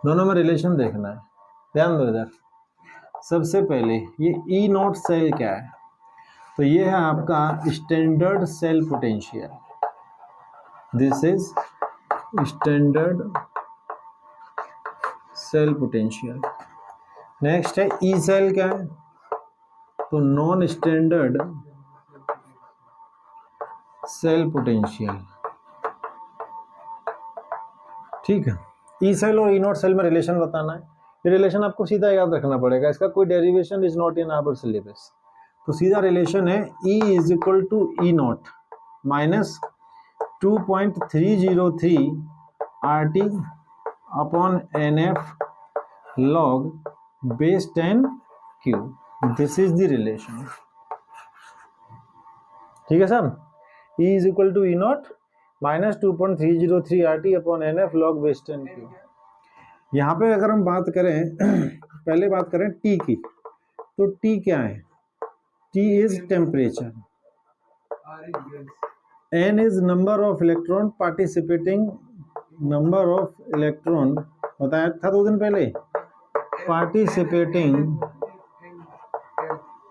दोनों में रिलेशन देखना है, ध्यान दो इधर। सबसे पहले ये ई नॉट सेल क्या है, तो ये है आपका standard cell potential, this is standard cell potential. Next है ई सेल क्या है, तो नॉन स्टैंडर्ड सेल पोटेंशियल। ठीक है, ई सेल और ई नॉट सेल में रिलेशन बताना है। ये रिलेशन आपको सीधा याद रखना पड़ेगा, इसका कोई derivation is not in our syllabus. तो सीधा रिलेशन है E is equal to E naught minus 2.303 RT upon NF log base 10 Q। This is the relation. ठीक है sir, E is equal to E naught minus 2.303 RT upon NF log base 10 Q। यहाँ पे अगर हम बात करें पहले बात करें T की, तो T क्या है, T is temperature, N is number of electron participating, number of electron बताया था 2 दिन पहले, participating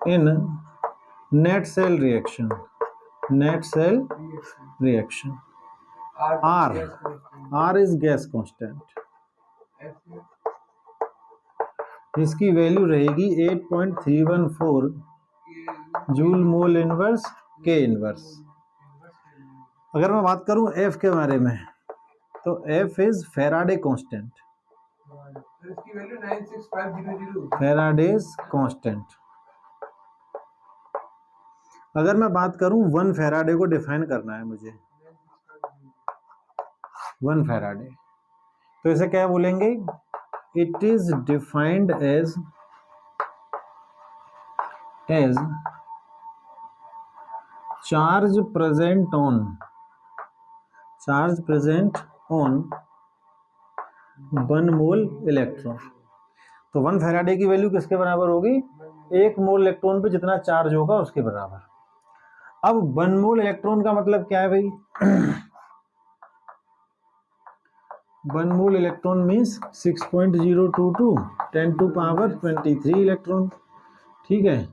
in net cell reaction, net cell reaction. R is gas constant, इसकी वैल्यू रहेगी 8.314 जूल मोल इनवर्स के इनवर्स। अगर मैं बात करूं F के बारे में, तो F is Faraday constant, Faraday's constant. अगर मैं बात करूं 1 फैराडे को डिफाइन करना है मुझे, 1 फैराडे, तो इसे क्या बोलेंगे, it is defined as charge present on 1 mole electron. तो 1 फैराडे की वैल्यू किसके बराबर होगी, 1 मोल इलेक्ट्रॉन पे जितना चार्ज होगा उसके बराबर। अब 1 मोल इलेक्ट्रॉन का मतलब क्या है भाई 1 mole electron means 6.022 10 to power 23 electron. ठीक है,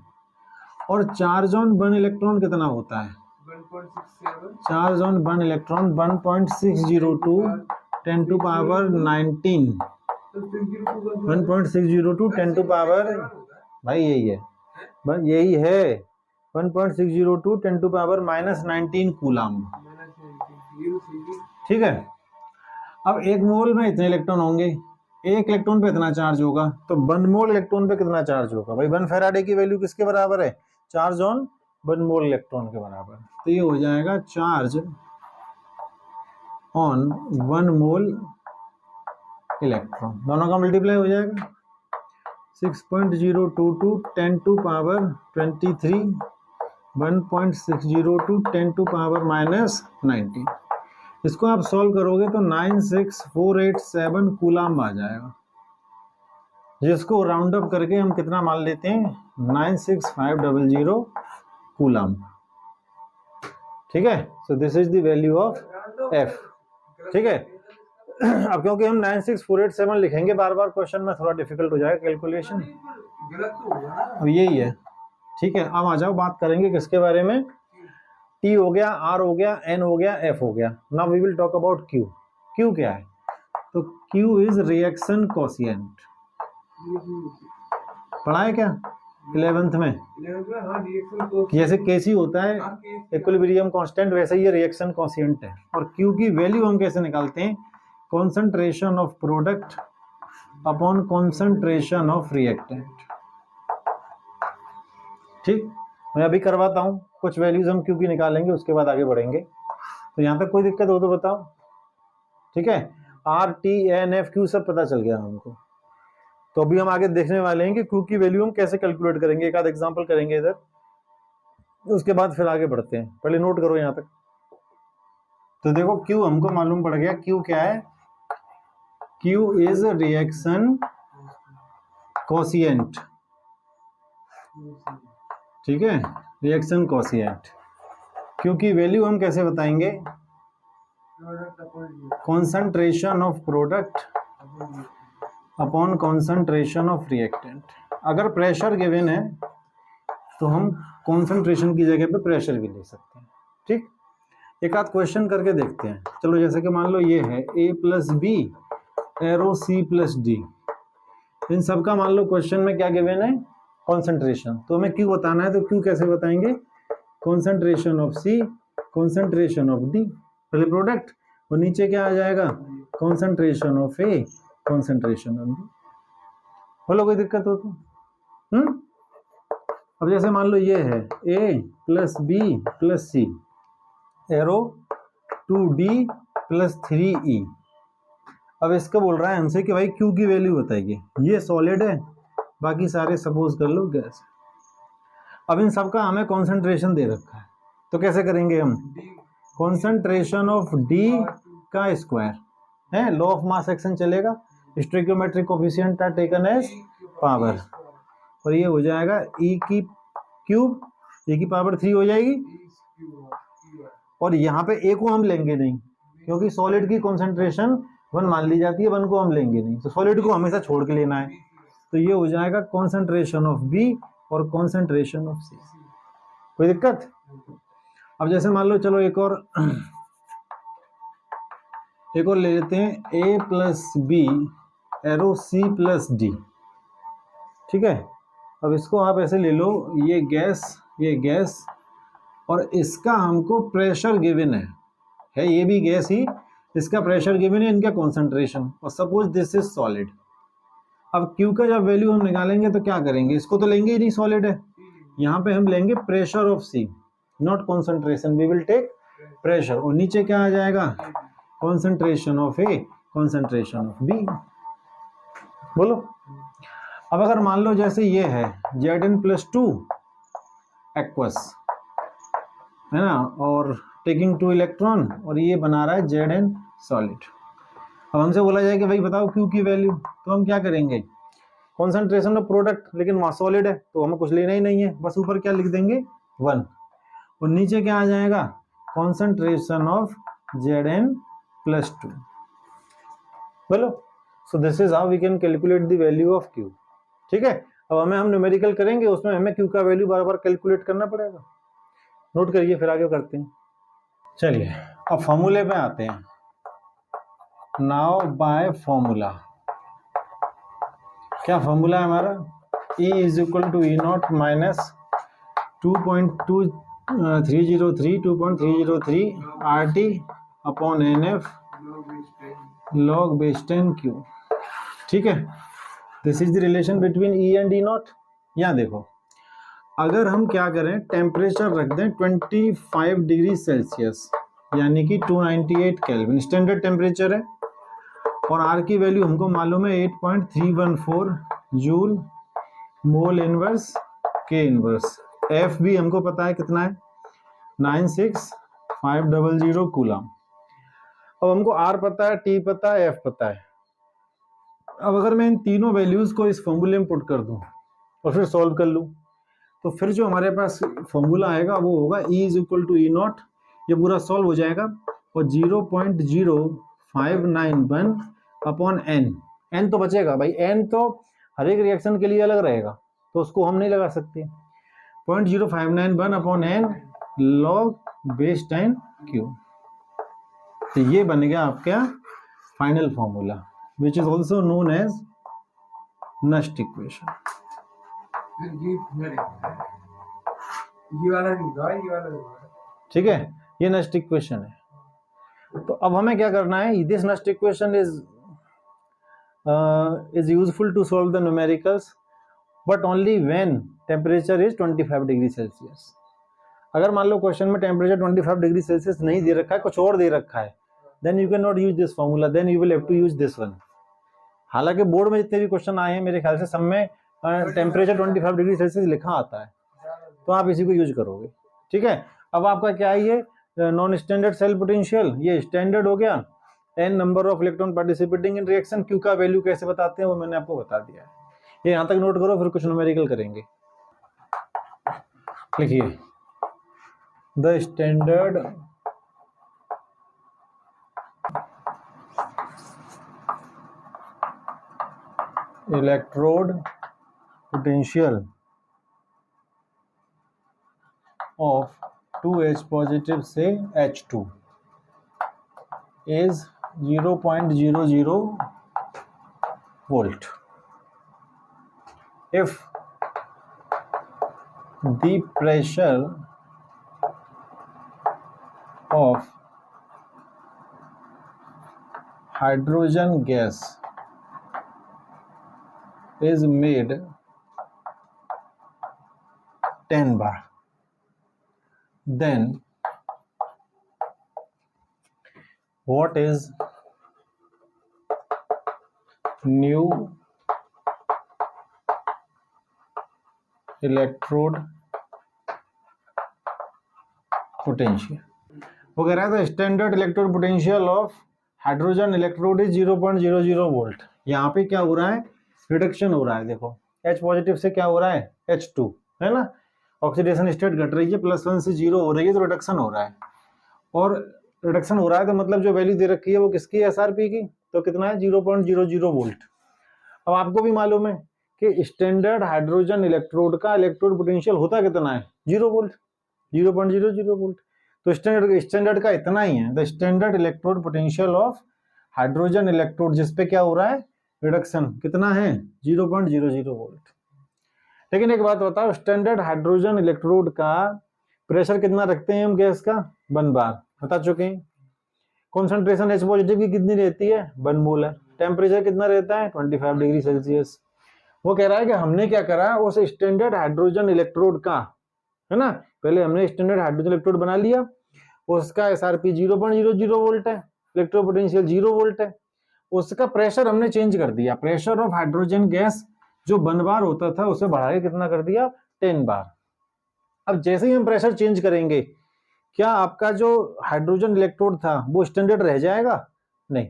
और चार्ज ऑन 1 इलेक्ट्रॉन कितना होता है, 1.67, charge on 1 electron 1.602 10 to power 19, 1.602 10 to power, भाई यही है, बस यही है 1.602 10 टू पावर -19 कूलम। ठीक है, अब 1 मोल में इतने इलेक्ट्रॉन होंगे, 1 इलेक्ट्रॉन पे इतना चार्ज होगा, तो 1 मोल इलेक्ट्रॉन पे कितना चार्ज होगा भाई, 1 फैराडे की वैल्यू किसके बराबर है, चार्ज ऑन 1 मोल इलेक्ट्रॉन के बराबर। तो ये हो जाएगा चार्ज ऑन 1 मोल इलेक्ट्रॉन, दोनों का मल्टीप्लाई हो जाएगा 6.022 10 टू पावर 23 1.602 10 टू पावर -19। इसको आप सॉल्व करोगे तो 96487 कूलम आ जाएगा, जिसको राउंड अप करके हम कितना मान लेते हैं 96500 कूलम। ठीक है, सो this is the value of F। ठीक है, अब क्योंकि हम 96487 लिखेंगे बार बार क्वेश्चन में, थोड़ा डिफिकल्ट हो जाएगा कैलकुलेशन, अब यही है। ठीक है, अब आ जाओ बात करेंगे किसके बारे में, T हो गया, R हो गया, N हो गया, F हो गया। Now we will talk about Q। Q क्या है, तो Q इज रिएक्शन कोशिएंट, पढ़ा है क्या 11th में, जैसे Kc होता है इक्विलिब्रियम कांस्टेंट, वैसे ही ये रिएक्शन कोशिएंट है। और Q की वैल्यू हम कैसे निकालते हैं, concentration of product upon concentration of reactant. ठीक, मैं अभी करवाता हूँ, कुछ वैल्यूज हम Q की निकालेंगे, उसके बाद आगे बढ़ेंगे। तो यहाँ तक कोई दिक्कत हो तो बताओ। ठीक है, R, T, N, F, Q सब पता चल गया हमको। तो अभी हम आगे देखने वाले हैं कि Q की वैल्यू हम कैसे कैलकुलेट करेंगे, एक आध एग्जांपल करेंगे इधर, उसके बाद फिर आगे बढ़ते हैं। पहले नोट करो यहाँ तक। तो देखो Q हमको मालूम पड़ गया, Q क्या है, Q इज रिएक्शन कोशिएंट। ठीक है, रिएक्शन कोशिएंट। Q की वैल्यू हम कैसे बताएंगे, concentration of product upon concentration of reactant. अगर प्रेशर गिवन है तो हम कॉन्सेंट्रेशन की जगह पे प्रेशर भी ले सकते हैं। ठीक, एक आध क्वेश्चन करके देखते हैं। चलो जैसे कि मान लो ये है a plus B arrow c plus D, इन सब का मान लो क्वेश्चन में क्या गिवन है, कॉन्सेंट्रेशन। तो हमें क्यू बताना है, तो क्यू कैसे बताएंगे, concentration of c concentration of d पहले प्रोडक्ट, और नीचे क्या आ जाएगा, concentration of a concentration of d। बोलो कोई दिक्कत हो तो अब जैसे मान लो ये है a plus B plus C arrow 2d plus 3e। अब इसका बोल रहा है हमसे कि भाई Q की वैल्यू बताइए। ये सॉलिड है, बाकी सारे सपोज कर लो गैस। अब इन सब का हमें कॉन्सेंट्रेशन दे रखा है, तो कैसे करेंगे हम, कॉन्सेंट्रेशन ऑफ D का स्क्वायर है, लॉ ऑफ मास एक्शन चलेगा, stoichiometric coefficient are taken as power, और ये हो जाएगा e की क्यूब, e की पावर 3 हो जाएगी। और यहाँ पे a को हम लेंगे नहीं, क्योंकि सॉलिड की कॉन्सेंट्रेशन 1 मान ली जाती है, 1 को हम लेंगे नहीं, तो सॉलिड को हमेशा छोड़ के लेना है। तो ये हो जाएगा कॉन्सेंट्रेशन ऑफ B और कॉन्सेंट्रेशन ऑफ C। कोई दिक्कत। अब जैसे मान लो, चलो एक और ले लेते हैं, a plus B arrow c plus D. ठीक है, अब इसको आप ऐसे ले लो, ये गैस और इसका हमको प्रेशर गिवन है ये भी गैस ही, इसका प्रेशर गिवन है, इनका कॉन्सेंट्रेशन, और सपोज दिस इज सॉलिड। अब Q का जब वैल्यू हम निकालेंगे तो क्या करेंगे, इसको तो लेंगे ही नहीं, सॉलिड है, यहाँ पे हम लेंगे pressure of C, not concentration, we will take pressure, और नीचे क्या आ जाएगा, concentration of A concentration of B। बोलो। अब अगर मान लो जैसे ये है Zn+2 एक्वस है ना, और टेकिंग 2 इलेक्ट्रॉन, और ये बना रहा है Zn सॉलिड। अब हमसे बोला जाए कि भाई बताओ Q की वैल्यू, तो हम क्या करेंगे, कॉन्सेंट्रेशन ऑफ प्रोडक्ट, लेकिन वहाँ सॉलिड है तो हमें कुछ लेना ही नहीं है, बस ऊपर क्या लिख देंगे 1, और नीचे क्या आ जाएगा, कॉन्सेंट्रेशन ऑफ Zn+2। बोलो। So this is how we can calculate the value of Q। ठीक है, अब हम न्यूमेरिकल करेंगे, उसमें हमें Q का वैल्यू बार बार कैलकुलेट करना पड़ेगा, नोट करिए, फिर आगे करते हैं। चलिए अब फॉर्मूले पे आते हैं। नाउ बाय फॉर्मूला, क्या फॉर्मूला है हमारा, E is equal to E naught minus 2.303 RT upon NF log base 10 Q। ठीक है, this is the relation between E and E naught. यहाँ देखो, अगर हम क्या करें, टेम्परेचर रख दें 25 डिग्री सेल्सियस, यानी कि 298 केल्विन स्टैंडर्ड टेम्परेचर है, और R की वैल्यू हमको मालूम है 8.314 जूल मोल इनवर्स के इनवर्स, F भी हमको पता है कितना है 96500 कूलम। अब हमको R पता है, T पता है, F पता है। अब अगर मैं इन तीनों वैल्यूज को इस फॉर्मूले में पुट कर दूं और फिर सॉल्व कर लूं, तो फिर जो हमारे पास फॉर्मूला आएगा वो होगा E is equal to E naught, ये पूरा सॉल्व हो जाएगा, और 0.0591 अपॉन n तो बचेगा भाई, n तो हर एक रिएक्शन के लिए अलग रहेगा, तो उसको हम नहीं लगा सकते, 0.0591 upon n log base 10 Q। तो ये बन गया आपका final formula, which is also known as Nernst equation. ठीक है, ये नस्ट इक्वेशन है। तो अब हमें क्या करना है, this Nernst equation is useful to solve the numericals but only when temperature is 25 degree Celsius. अगर मान लो क्वेश्चन में टेम्परेचर 25 डिग्री सेल्सियस नहीं दे रखा है, कुछ और दे रखा है, then you cannot use this formula, then you will have to use this one। हालांकि बोर्ड में जितने भी क्वेश्चन आए हैं मेरे ख्याल से सब में टेम्परेचर 25 डिग्री सेल्सियस लिखा आता है, तो आप इसी को यूज करोगे। ठीक है, अब आपका क्या है, ये नॉन स्टैंडर्ड सेल पोटेंशियल, ये स्टैंडर्ड हो गया, n number of electron participating in reaction, Q का वैल्यू कैसे बताते हैं वो मैंने आपको बता दिया है, ये यहाँ तक नोट करो, फिर कुछ न्यूमेरिकल करेंगे। लिखिए, the standard electrode potential of 2H positive से H2 is 0.00 volt. If the pressure of hydrogen gas is made 10 bar, then what is new electrode potential? वो कह रहा था standard electrode potential of hydrogen electrode is 0.00 volt. यहाँ पे क्या हो रहा है, रिडक्शन हो रहा है। देखो H पॉजिटिव से क्या हो रहा है, H2 है ना, ऑक्सीडेशन स्टेट घट रही है, +1 से 0 हो रही है, तो रिडक्शन हो रहा है। और रिडक्शन हो रहा है तो मतलब जो वैल्यू दे रखी है वो किसकी है, SRP की, तो कितना है 0.00 वोल्ट। अब आपको भी मालूम है कि स्टैंडर्ड हाइड्रोजन इलेक्ट्रोड का इलेक्ट्रोड पोटेंशियल होता कितना है, 0 वोल्ट, 0.00 वोल्ट। तो स्टैंडर्ड का इतना ही है। The standard electrode potential of hydrogen electrode, जिसपे क्या हो रहा है, रिडक्शन, कितना है, 0.00 वोल्ट। लेकिन एक बात बताओ, स्टैंडर्ड हाइड्रोजन इलेक्ट्रोड का प्रेशर कितना रखते हैं हम गैस का, 1 बार, बता चुके हैं। कॉन्सेंट्रेशन H पॉजिटिव की कितनी रहती है, 1 मोलर। टेम्परेचर कितना रहता है, 25 डिग्री सेल्सियस। वो कह रहा है कि हमने क्या करा, उस स्टैंडर्ड हाइड्रोजन इलेक्ट्रोड का, है ना, पहले हमने स्टैंडर्ड हाइड्रोजन इलेक्ट्रोड बना लिया, उसका SRP 0.00 वोल्ट है, इलेक्ट्रोड पोटेंशियल 0 वोल्ट है। उसका प्रेशर हमने चेंज कर दिया, प्रेशर ऑफ हाइड्रोजन गैस जो 1 बार होता था उसे बढ़ा के कितना कर दिया, 10 बार। अब जैसे ही हम प्रेशर चेंज करेंगे, क्या आपका जो हाइड्रोजन इलेक्ट्रोड था वो स्टैंडर्ड रह जाएगा, नहीं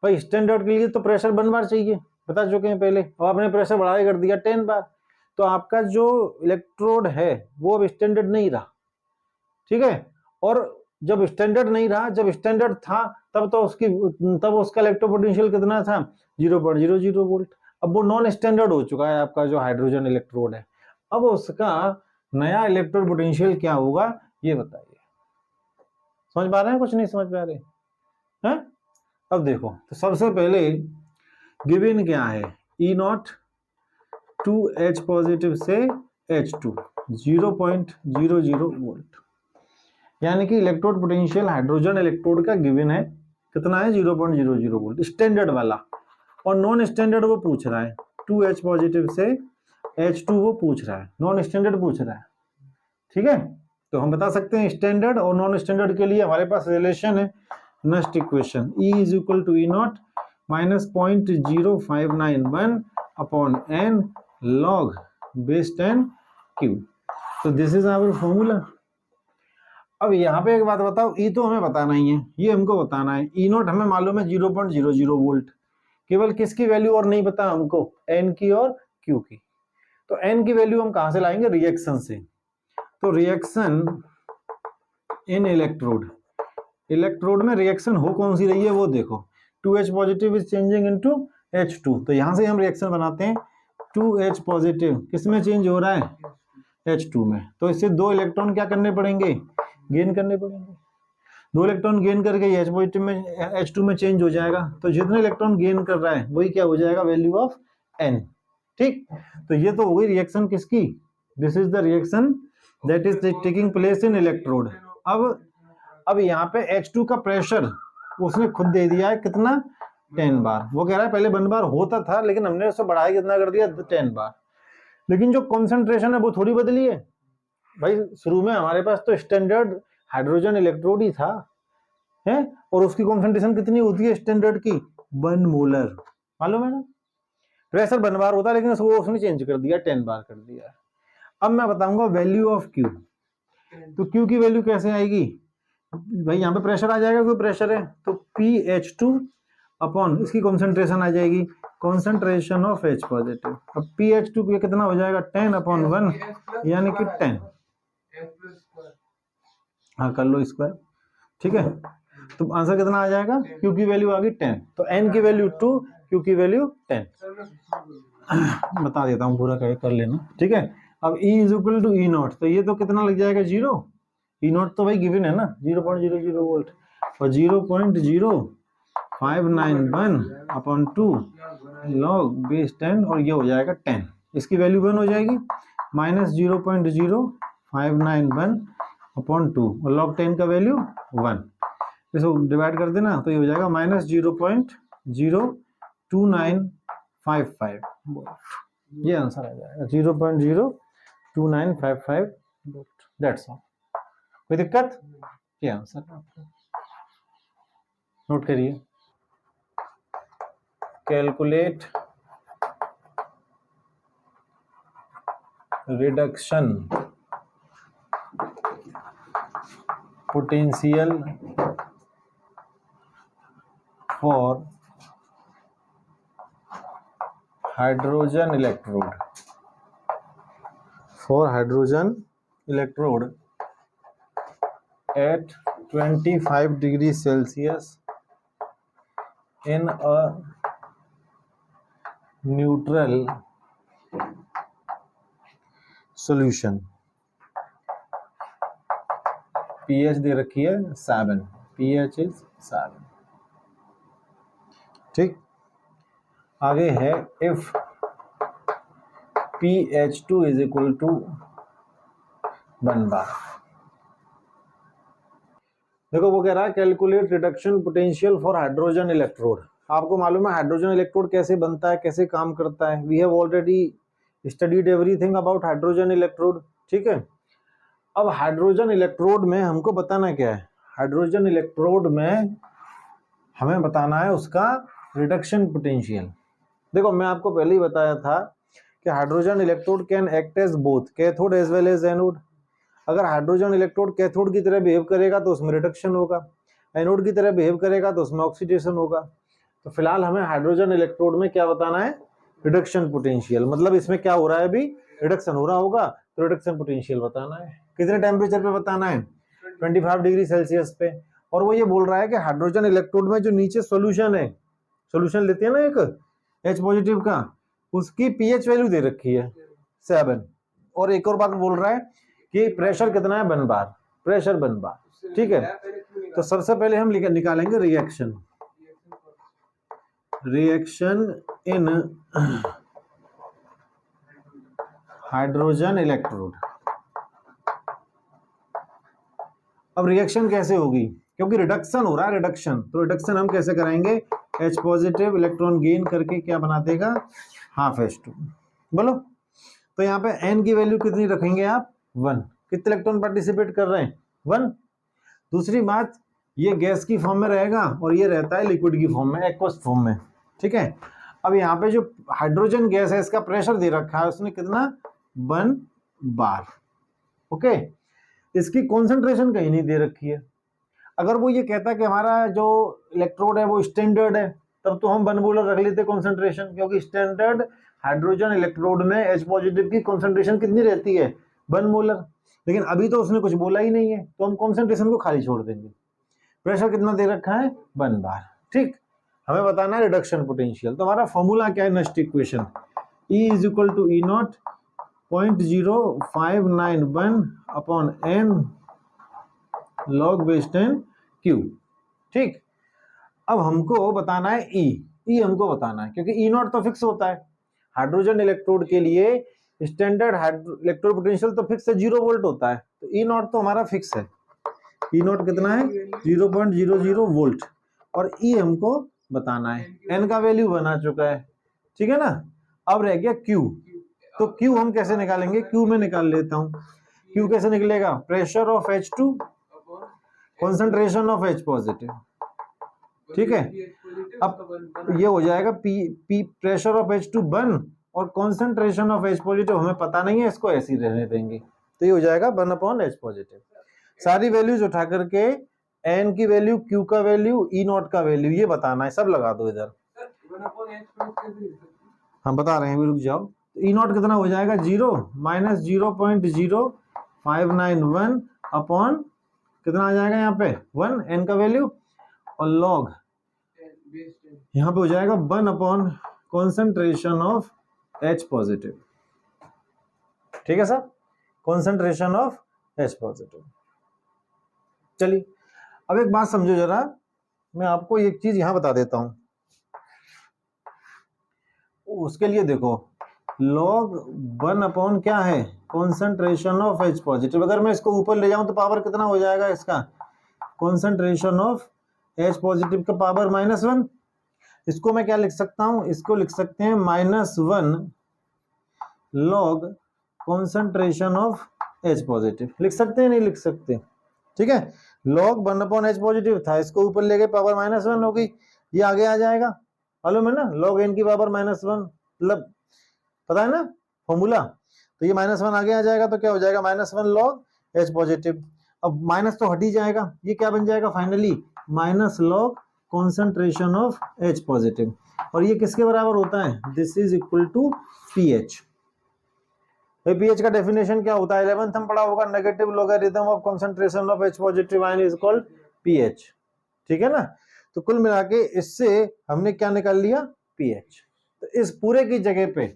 भाई। स्टैंडर्ड के लिए तो प्रेशर 1 बार चाहिए, बता चुके हैं पहले। अब आपने प्रेशर बढ़ा कर दिया 10 बार, तो आपका जो इलेक्ट्रोड है वो अब स्टैंडर्ड नहीं रहा, ठीक है। और जब स्टैंडर्ड नहीं रहा, जब स्टैंडर्ड था तब उसका इलेक्ट्रोड पोटेंशियल कितना था, 0.00 वोल्ट। अब वो नॉन स्टैंडर्ड हो चुका है आपका जो हाइड्रोजन इलेक्ट्रोड है। अब उसका नया इलेक्ट्रोड पोटेंशियल क्या होगा, ये बताइए। समझ पा रहे हैं, कुछ नहीं समझ पा रहे हैं? अब देखो, तो सबसे पहले गिवन क्या है, E0 2H पॉजिटिव से H2 0.00 वोल्ट, यानी कि इलेक्ट्रोड पोटेंशियल हाइड्रोजन इलेक्ट्रोड का गिवन है, कितना है, 0.00 वोल्ट, स्टैंडर्ड वाला। और नॉन स्टैंडर्ड वो पूछ रहा है, 2H पॉजिटिव से H2 वो पूछ रहा है, नॉन स्टैंडर्ड पूछ रहा है, ठीक है। तो हम बता सकते हैं स्टैंडर्ड और नॉन स्टैंडर्ड के लिए हमारे पास रिलेशन है, next equation, E is equal to E0 minus 0.0591 upon n log base 10 Q। तो दिस इज आवर फॉर्मूला। अब यहाँ पे एक बात बताओ, E तो हमें बताना ही है, ये हमको बताना है। E0 हमें मालूम है 0.00 वोल्ट, केवल किसकी वैल्यू और नहीं पता हमको, n की और Q की। तो n की वैल्यू हम कहाँ से लाएंगे, रिएक्शन से। तो रिएक्शन इन इलेक्ट्रोड में रिएक्शन हो कौन सी रही है वो देखो, 2H positive is changing into H2। तो यहां से हम रिएक्शन बनाते हैं, 2H पॉजिटिव किस में चेंज हो रहा है, H2 में। तो इससे 2 इलेक्ट्रॉन क्या करने पड़ेंगे, गेन करने पड़ेंगे। 2 इलेक्ट्रॉन गेन करके H पॉजिटिव में H2 में चेंज हो जाएगा। तो जितने इलेक्ट्रॉन गेन कर रहा है वही क्या हो जाएगा, वैल्यू ऑफ n, ठीक। तो ये तो हो गई रिएक्शन किसकी, this is the reaction that is taking place in electrode. अब यहाँ पे H2 का प्रेशर उसने खुद दे दिया है, कितना, 10 बार। वो कह रहा है पहले 1 बार होता था, लेकिन हमने उससे बढ़ाया कितना कर दिया, 10 बार। लेकिन जो कॉन्सेंट्रेशन है वो थोड़ी बदली है भाई। शुरू में हमारे पास तो स्टैंडर्ड हाइड्रोजन इलेक्ट्रोड ही था, है, और उसकी कॉन्सेंट्रेशन कितनी होती है स्टैंडर्ड की, 1 मोलर, मालूम है ना। प्रेशर 1 बार होता है, लेकिन उसने चेंज कर दिया, 10 बार कर दिया। अब मैं बताऊंगा वैल्यू ऑफ Q। तो Q की वैल्यू कैसे आएगी भाई, यहाँ पे प्रेशर आ जाएगा, कोई प्रेशर है तो PH2 अपॉन इसकी कॉन्सेंट्रेशन आ जाएगी, कॉन्सेंट्रेशन ऑफ H पॉजिटिव। अब PH2 पे कितना हो जाएगा, 10 अपॉन 1, यानी कि 10, हाँ कर लो स्क्वायर, ठीक है। तो आंसर कितना आ जाएगा, Q की वैल्यू आ गई 10, तो N की वैल्यू 2, क्यू की वैल्यू 10। बता देता हूँ पूरा कर लेना, ठीक है। अब E is equal to E naught, तो ये तो कितना लग जाएगा 0, ई नॉट तो भाई गिवन है ना 0.00 वोल्ट, और 0.0591 अपॉन 2 लॉग बेस 10, और ये हो जाएगा 10, इसकी वैल्यू 1 हो जाएगी, माइनस 0.0591 अपॉन 2 और लॉग 10 का वैल्यू 1, इसको डिवाइड कर देना तो ये हो जाएगा माइनस 0.02955, ये आंसर आ जाएगा 0.02955 वोल्ट, दैट्स ऑल। कोई दिक्कत? ये आंसर नोट करिए। Calculate reduction potential for hydrogen electrode, at 25 degree Celsius in a neutral solution, pH दे रखी है 7, pH is 7, ठीक। आगे है if pH2 is equal to 1 bar। देखो वो कह रहा है calculate reduction potential for hydrogen electrode. आपको मालूम है हाइड्रोजन इलेक्ट्रोड कैसे बनता है, कैसे काम करता है, we have already studied everything about hydrogen electrode, ठीक है। अब हाइड्रोजन इलेक्ट्रोड में हमको बताना क्या है, हाइड्रोजन इलेक्ट्रोड में हमें बताना है उसका रिडक्शन पोटेंशियल। देखो मैं आपको पहले ही बताया था कि hydrogen electrode can act as both cathode as well as anode. अगर हाइड्रोजन इलेक्ट्रोड कैथोड की तरह बिहेव करेगा तो उसमें रिडक्शन होगा, एनोड की तरह बिहेव करेगा तो उसमें ऑक्सीडेशन होगा। तो फिलहाल हमें हाइड्रोजन इलेक्ट्रोड में क्या बताना है, रिडक्शन पोटेंशियल, मतलब इसमें क्या हो रहा है, अभी रिडक्शन हो रहा होगा तो रिडक्शन पोटेंशियल बताना है। कितने टेम्परेचर पे बताना है, 25 डिग्री सेल्सियस पे। और वो ये बोल रहा है कि हाइड्रोजन इलेक्ट्रोड में जो नीचे सोल्यूशन है, सोल्यूशन लेते हैं ना एक H पॉजिटिव का, उसकी पीएच वैल्यू दे रखी है 7, और एक और बात बोल रहा है कि प्रेशर कितना है 1 बार, प्रेशर 1 बार, ठीक है। तो सबसे पहले हम निकालेंगे रिएक्शन इन हाइड्रोजन इलेक्ट्रोड। अब रिएक्शन कैसे होगी, क्योंकि रिडक्शन हो रहा है, रिडक्शन, तो रिडक्शन हम कैसे कराएंगे, H पॉजिटिव इलेक्ट्रॉन गेन करके क्या बना देगा, हाफ H2, बोलो। तो यहाँ पे N की वैल्यू कितनी रखेंगे आप, 1। कितने इलेक्ट्रॉन पार्टिसिपेट कर रहे हैं, 1। दूसरी बात, ये गैस की फॉर्म में रहेगा और ये रहता है लिक्विड की फॉर्म में, एक्वस फॉर्म में, ठीक है। अब यहाँ पे जो हाइड्रोजन गैस है इसका प्रेशर दे रखा है उसने कितना, 1 बार, ओके। इसकी कॉन्सेंट्रेशन कहीं नहीं दे रखी है। अगर वो ये कहता कि हमारा जो इलेक्ट्रोड है वो स्टैंडर्ड है, तब तो हम 1 मोलर रख लेते कॉन्सेंट्रेशन, क्योंकि स्टैंडर्ड हाइड्रोजन इलेक्ट्रोड में H पॉजिटिव की कॉन्सेंट्रेशन कितनी रहती है, 1 मोलर। लेकिन अभी तो उसने कुछ बोला ही नहीं है, तो हम कॉन्सेंट्रेशन को खाली छोड़ देंगे। प्रेशर कितना दे रखा है, 1 बार, ठीक। हमें बताना है रिडक्शन पोटेंशियल। तो हमारा फॉर्मूला क्या है, next equation, E is equal to E naught 0.0591 upon N log base 10 Q, ठीक। अब हमको बताना है E हमको बताना है, क्योंकि E नॉट तो फिक्स होता है हाइड्रोजन इलेक्ट्रोड के लिए, स्टैंडर्ड इलेक्ट्रोड पोटेंशियल तो फिक्स है 0 वोल्ट होता है, तो E नॉट तो हमारा फिक्स है। E नॉट कितना है, 0.00 वोल्ट, और E हमको बताना है। N का वैल्यू बना चुका है, ठीक है ना। अब रह गया Q, तो Q हम कैसे निकालेंगे, Q में निकाल लेता हूं। Q कैसे निकलेगा, pressure of H2 concentration of H positive, ठीक है। अब ये हो जाएगा P प्रेशर ऑफ H2 1 और कॉन्सेंट्रेशन ऑफ H पॉजिटिव हमें पता नहीं है, इसको ऐसे ही रहने देंगे, तो ये हो जाएगा 1 अपॉन H पॉजिटिव। सारी वैल्यूज उठा करके N की वैल्यू, Q का वैल्यू, E नॉट का वैल्यू, ये बताना है, सब लगा दो इधर। हम बता रहे हैं, रुक जाओ। तो E नॉट कितना हो जाएगा, 0 माइनस 0.0591 अपॉन कितना आ जाएगा यहाँ पे 1, N का वैल्यू, और लॉग यहाँ पे हो जाएगा 1 upon concentration of H positive. ठीक है sir, concentration of H positive. चलिए अब एक बात समझो जरा, मैं आपको एक चीज यहां बता देता हूं। उसके लिए देखो log 1 अपॉन क्या है, कॉन्सेंट्रेशन ऑफ H पॉजिटिव। अगर मैं इसको ऊपर ले जाऊं तो पावर कितना हो जाएगा इसका, कॉन्सेंट्रेशन ऑफ H पॉजिटिव का पावर -1। इसको मैं क्या लिख सकता हूं, इसको लिख सकते हैं -1 log concentration of H positive. लिख सकते हैं, नहीं लिख सकते? ठीक है, log 1 अपॉन H पॉजिटिव था, इसको ऊपर ले गए पावर -1 हो गई, ये आगे आ जाएगा। मालूम है ना, log n की पावर -1, मतलब पता है ना फॉर्मूला, तो ये -1 आगे आ जाएगा, तो क्या हो जाएगा -1 log H पॉजिटिव। अब माइनस तो हट ही जाएगा, ये क्या बन जाएगा finally, -log concentration of H positive. और ये किसके बराबर होता है, this is equal to pH। pH का डेफिनेशन क्या होता है, 11th हम पढ़ा होगा, negative logarithm of concentration of H positive ion is called pH। ठीक है ना, तो कुल मिला के इससे हमने क्या निकाल लिया, pH। तो इस पूरे की जगह पे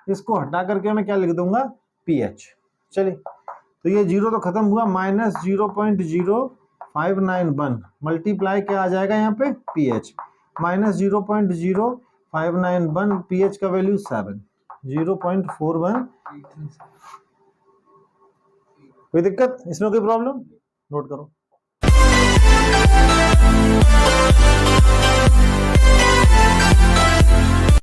इसको हटा करके मैं क्या लिख दूंगा, pH। चलिए तो ये जीरो तो खत्म हुआ, -0.0591 मल्टीप्लाई क्या आ जाएगा यहाँ पे, pH, -0.0591 pH का वैल्यू 7, 0.41। कोई दिक्कत इसमें, कोई प्रॉब्लम, नोट करो।